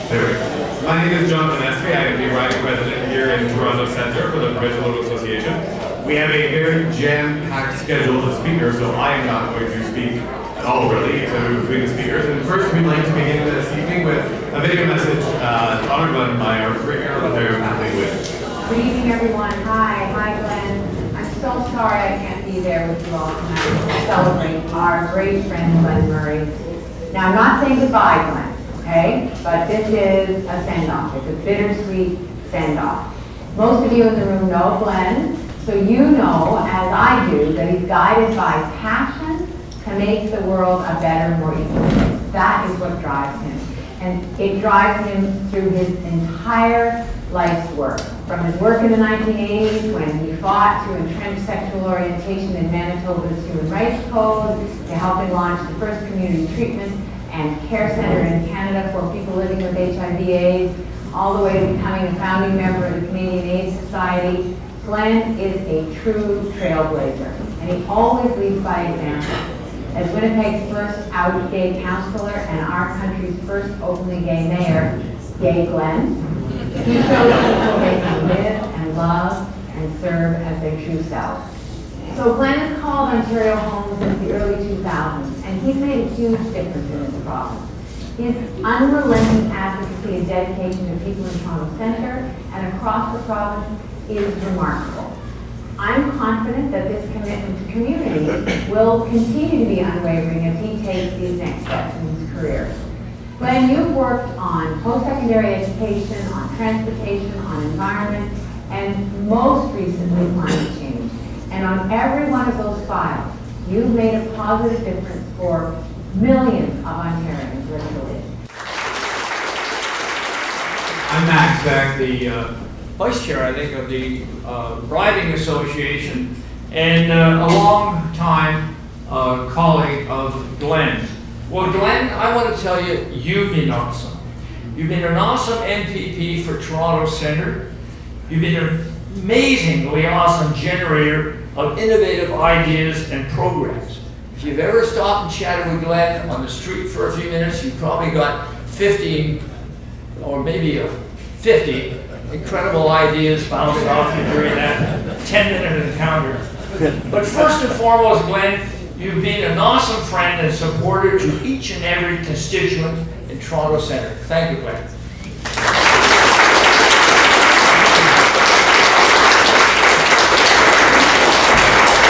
There we go. My name is John Vanesky. I am the riding president here in Toronto Centre for the Provincial Local Association. We have a very jam-packed schedule of speakers, so I am not going to speak at all really, so between the speakers. And first, we'd like to begin this evening with a video message honored by our Mayor of Winnipeg. Good evening, everyone. Hi, Glenn. I'm so sorry I can't be there with you all tonight to celebrate our great friend Glen Murray. Now, I'm not saying goodbye, Glenn, okay? But this is a send-off. It's a bittersweet send-off. Most of you in the room know Glen, so you know, as I do, that he's guided by passion to make the world a better, more equal place. That is what drives him. And it drives him through his entire life's work. From his work in the 1980s when he fought to entrench sexual orientation in Manitoba's Human Rights Code, to helping launch the first community treatment and care center in Canada for people living with HIV/AIDS, all the way to becoming a founding member of the Canadian AIDS Society. Glen is a true trailblazer, and he always leads by example. As Winnipeg's first out gay councillor and our country's first openly gay mayor, Gay Glen, he shows people they can live and love and serve as their true selves. So Glen has called Ontario home since the early 2000s, and he's made a huge difference in this province. His unrelenting advocacy and dedication to people in Toronto Centre and across the province is remarkable. I'm confident that this commitment to community will continue to be unwavering as he takes these next steps in his career. Glen, you've worked on post-secondary education, on transportation, on environment, and most recently climate change. And on every one of those files, you've made a positive difference for millions of Ontarians virtually. I'm Max Beck, the Vice Chair, I think, of the Riding Association, and a long time colleague of Glen. Well, Glen, I want to tell you, you've been awesome. You've been an awesome MPP for Toronto Centre. You've been an amazingly awesome generator of innovative ideas and programs. If you've ever stopped and chatted with Glen on the street for a few minutes, you probably got 15 or maybe 50 incredible ideas bounced off you during that 10-minute encounter. But first and foremost, Glen, you've been an awesome friend and supporter to each and every constituent in Toronto Centre. Thank you, Glen.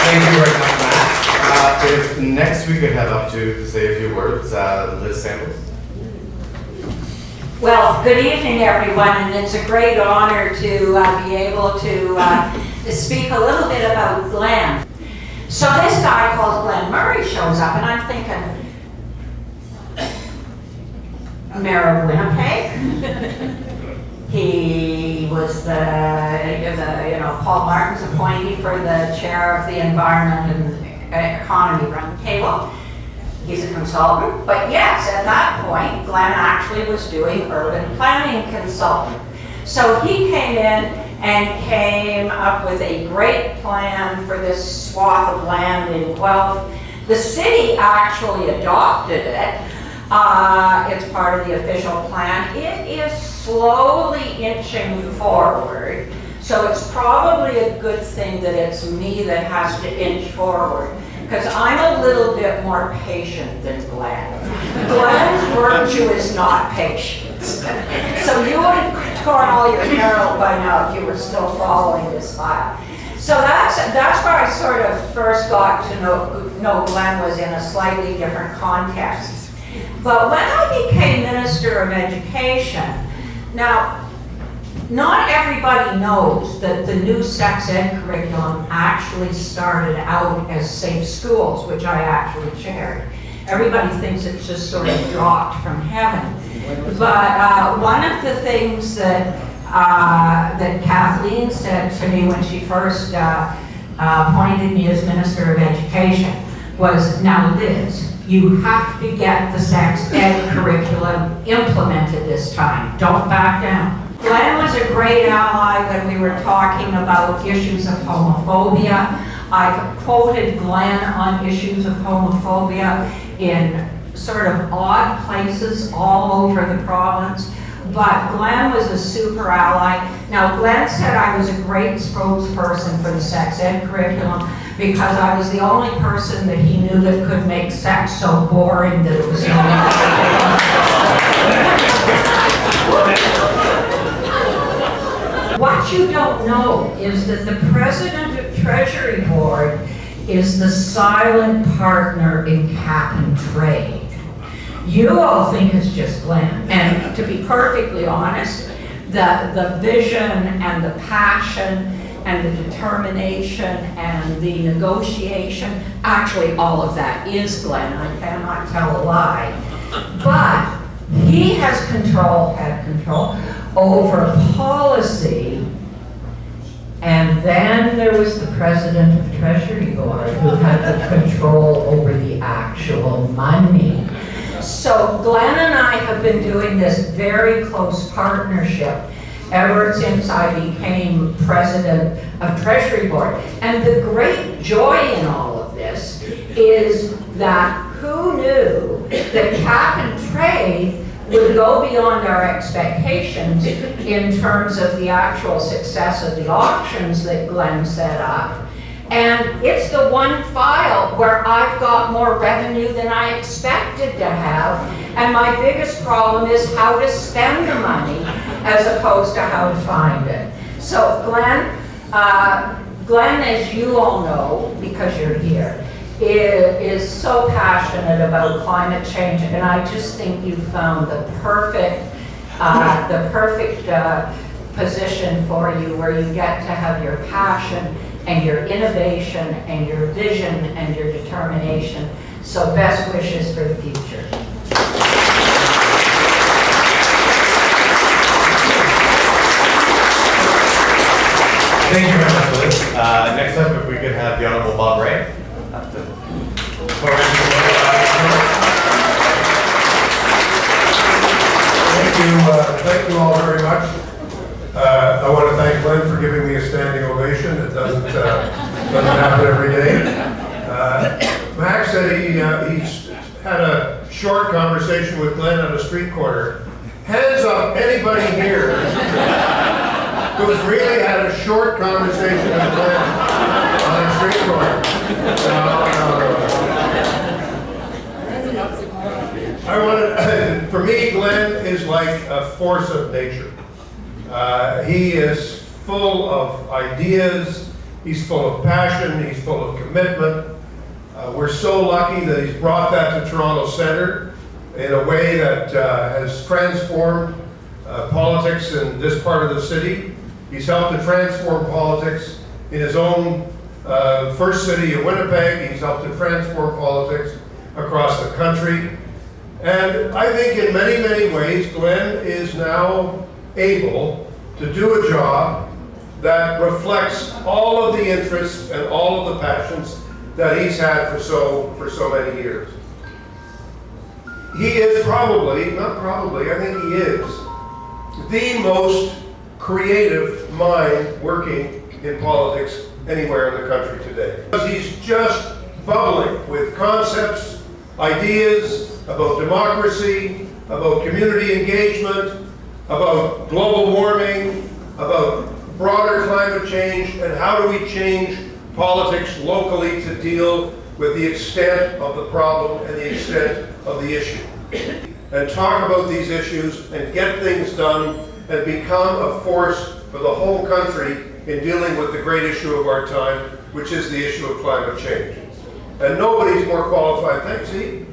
Thank you very much, Matt. If next we could have up to say a few words, Liz Sandals. Well, good evening, everyone, and it's a great honor to be able to speak a little bit about Glen. So this guy called Glen Murray shows up, and I'm thinking, Mayor of Winnipeg. He was the Paul Martin's appointee for the chair of the Environment and Economy Roundtable. He's a consultant, but yes, at that point, Glen actually was doing urban planning consultant. So he came in and came up with a great plan for this swath of land in Guelph. The city actually adopted it. It's part of the official plan. It is slowly inching forward, so it's probably a good thing that it's me that has to inch forward, because I'm a little bit more patient than Glen. Glen's virtue is not patience. So you would have torn all your hair out by now if you were still following this file. So that's where I sort of first got to know Glen was in a slightly different context. But when I became Minister of Education, now, not everybody knows that the new sex ed curriculum actually started out as Safe Schools, which I actually chaired. Everybody thinks it just sort of dropped from heaven. But one of the things that Kathleen said to me when she first appointed me as Minister of Education was, now Liz, you have to get the sex ed curriculum implemented this time. Don't back down. Glen was a great ally when we were talking about issues of homophobia. I've quoted Glen on issues of homophobia in sort of odd places all over the province. but Glen was a super ally. Now, Glen said I was a great spokesperson for the sex ed curriculum because I was the only person that he knew that could make sex so boring that it was the only What you don't know is that the president of Treasury Board is the silent partner in cap and trade. You all think it's just Glen. And to be perfectly honest, the vision and the passion and the determination and the negotiation, actually all of that is Glen. I cannot tell a lie. But he had control over policy. And then there was the president of Treasury Board who had the control over the actual money. So Glen and I have been doing this very close partnership ever since I became president of Treasury Board. And the great joy in all of this is that who knew that cap and trade would go beyond our expectations in terms of the actual success of the auctions that Glen set up. And it's the one file where I've got more revenue than I expected to have. And my biggest problem is how to spend the money as opposed to how to find it. So Glen, as you all know, because you're here, is so passionate about climate change, and I just think you found the perfect position for you, where you get to have your passion and your innovation and your vision and your determination. So best wishes for the future. Thank you very much, Liz. Next up, if we could have the Honorable Bob Ray. Thank you all very much. I want to thank Glen for giving me a standing ovation. It doesn't happen every day. Max said he's had a short conversation with Glen on a street corner. Hands up, anybody here who's really had a short conversation with Glen on a street corner? No. For me, Glen is like a force of nature. He is full of ideas, he's full of passion, he's full of commitment. We're so lucky that he's brought that to Toronto Centre in a way that has transformed politics in this part of the city. He's helped to transform politics in his own first city of Winnipeg. He's helped to transform politics across the country. And I think in many, many ways, Glen is now able to do a job that reflects all of the interests and all of the passions that he's had for so many years. He is probably, not probably, I think he is, the most creative mind working in politics anywhere in the country today. He's just bubbling with concepts, ideas, about democracy, about community engagement, about global warming, about broader climate change, and how do we change politics locally to deal with the extent of the problem and the extent of the issue. And talk about these issues and get things done and become a force for the whole country in dealing with the great issue of our time, which is the issue of climate change. And nobody's more qualified. Thanks, see?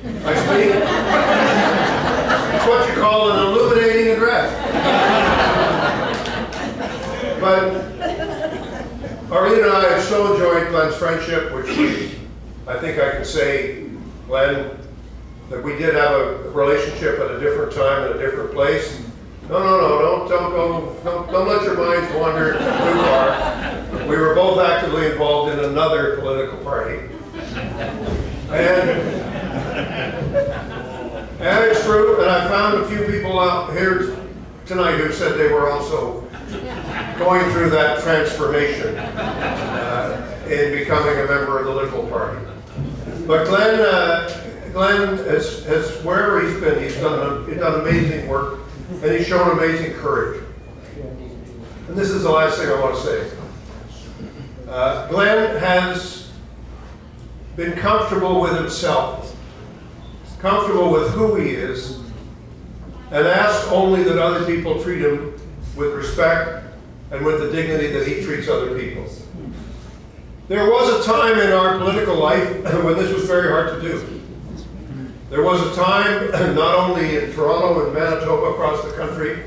I speak. It's what you call an illuminating address. But Arlene and I have so enjoyed Glen's friendship, which I think I can say, Glen, that we did have a relationship at a different time and a different place. No, don't let your minds wander too far. We were both actively involved in another political party. And it's true, and I found a few people out here tonight who said they were also going through that transformation in becoming a member of the Liberal Party. But Glen has wherever he's been, he's done amazing work and he's shown amazing courage. And this is the last thing I want to say. Glen has been comfortable with himself, comfortable with who he is, and asked only that other people treat him with respect and with the dignity that he treats other people. There was a time in our political life when this was very hard to do. There was a time, not only in Toronto and Manitoba, across the country,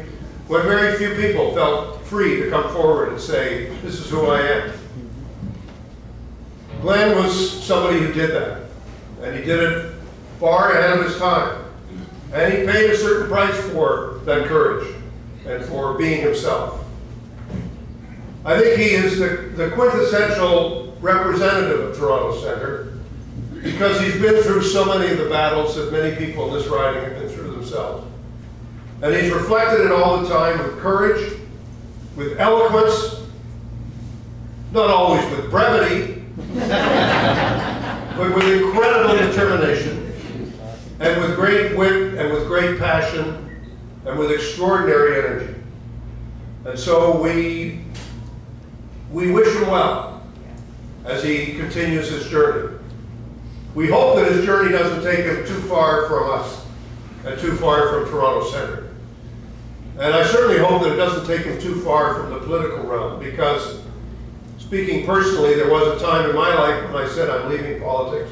when very few people felt free to come forward and say, this is who I am. Glen was somebody who did that, and he did it far ahead of his time. And he paid a certain price for that courage and for being himself. I think he is the quintessential representative of Toronto Centre because he's been through so many of the battles that many people in this riding have been through themselves. And he's reflected it all the time with courage, with eloquence, not always with brevity, but with incredible determination, and with great wit, and with great passion, and with extraordinary energy. And so we wish him well as he continues his journey. We hope that his journey doesn't take him too far from us and too far from Toronto Centre. And I certainly hope that it doesn't take him too far from the political realm, because speaking personally, there was a time in my life when I said I'm leaving politics.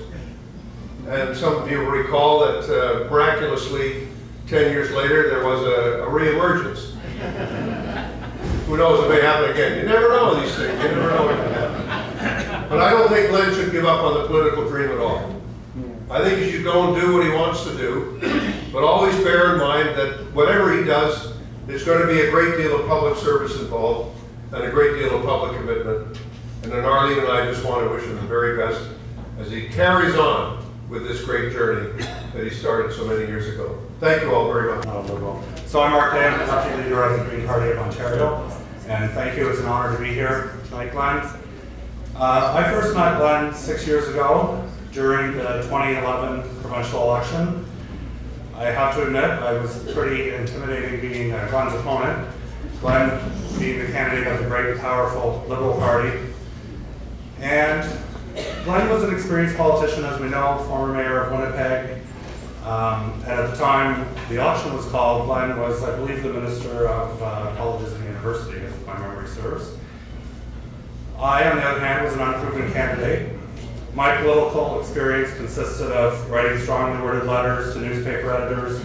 And some of you will recall that miraculously, 10 years later, there was a re-emergence. Who knows, it may happen again. You never know these things, you never know what can happen. But I don't think Glen should give up on the political dream at all. I think he should go and do what he wants to do, but always bear in mind that whatever he does, there's going to be a great deal of public service involved and a great deal of public commitment. And then Arlene and I just want to wish him the very best as he carries on with this great journey that he started so many years ago. Thank you all very much. So I'm Mark Day, I'm the Deputy Leader of the Green Party of Ontario, and thank you, it's an honor to be here tonight, Glen. I first met Glen 6 years ago during the 2011 provincial election. I have to admit, I was pretty intimidating being Glen's opponent, Glen being the candidate of the great and powerful Liberal Party. And Glen was an experienced politician, as we know, former Mayor of Winnipeg. And at the time the election was called, Glen was, I believe, the Minister of Colleges and Universities, if my memory serves. I, on the other hand, was an unproven candidate. My political experience consisted of writing strongly worded letters to newspaper editors,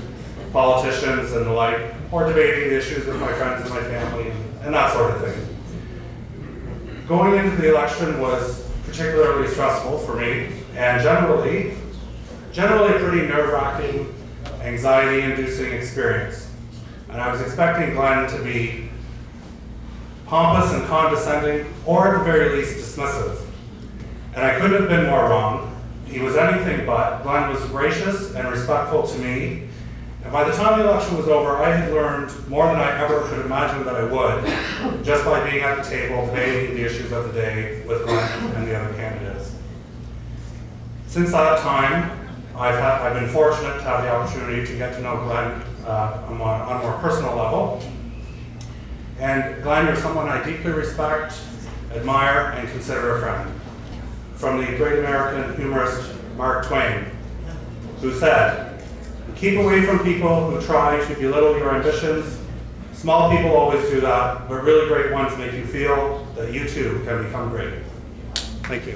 politicians, and the like, or debating the issues with my friends and my family, and that sort of thing. Going into the election was particularly stressful for me, and generally a pretty nerve-wracking, anxiety-inducing experience. And I was expecting Glen to be pompous and condescending, or at the very least dismissive. And I couldn't have been more wrong. He was anything but. Glen was gracious and respectful to me. And by the time the election was over, I had learned more than I ever could imagine that I would, just by being at the table debating the issues of the day with Glen and the other candidates. Since that time, I've been fortunate to have the opportunity to get to know Glen on a more personal level. And Glen, you're someone I deeply respect, admire, and consider a friend. From the great American humorist Mark Twain, who said, "Keep away from people who try to belittle your ambitions. Small people always do that, but really great ones make you feel that you too can become great." Thank you.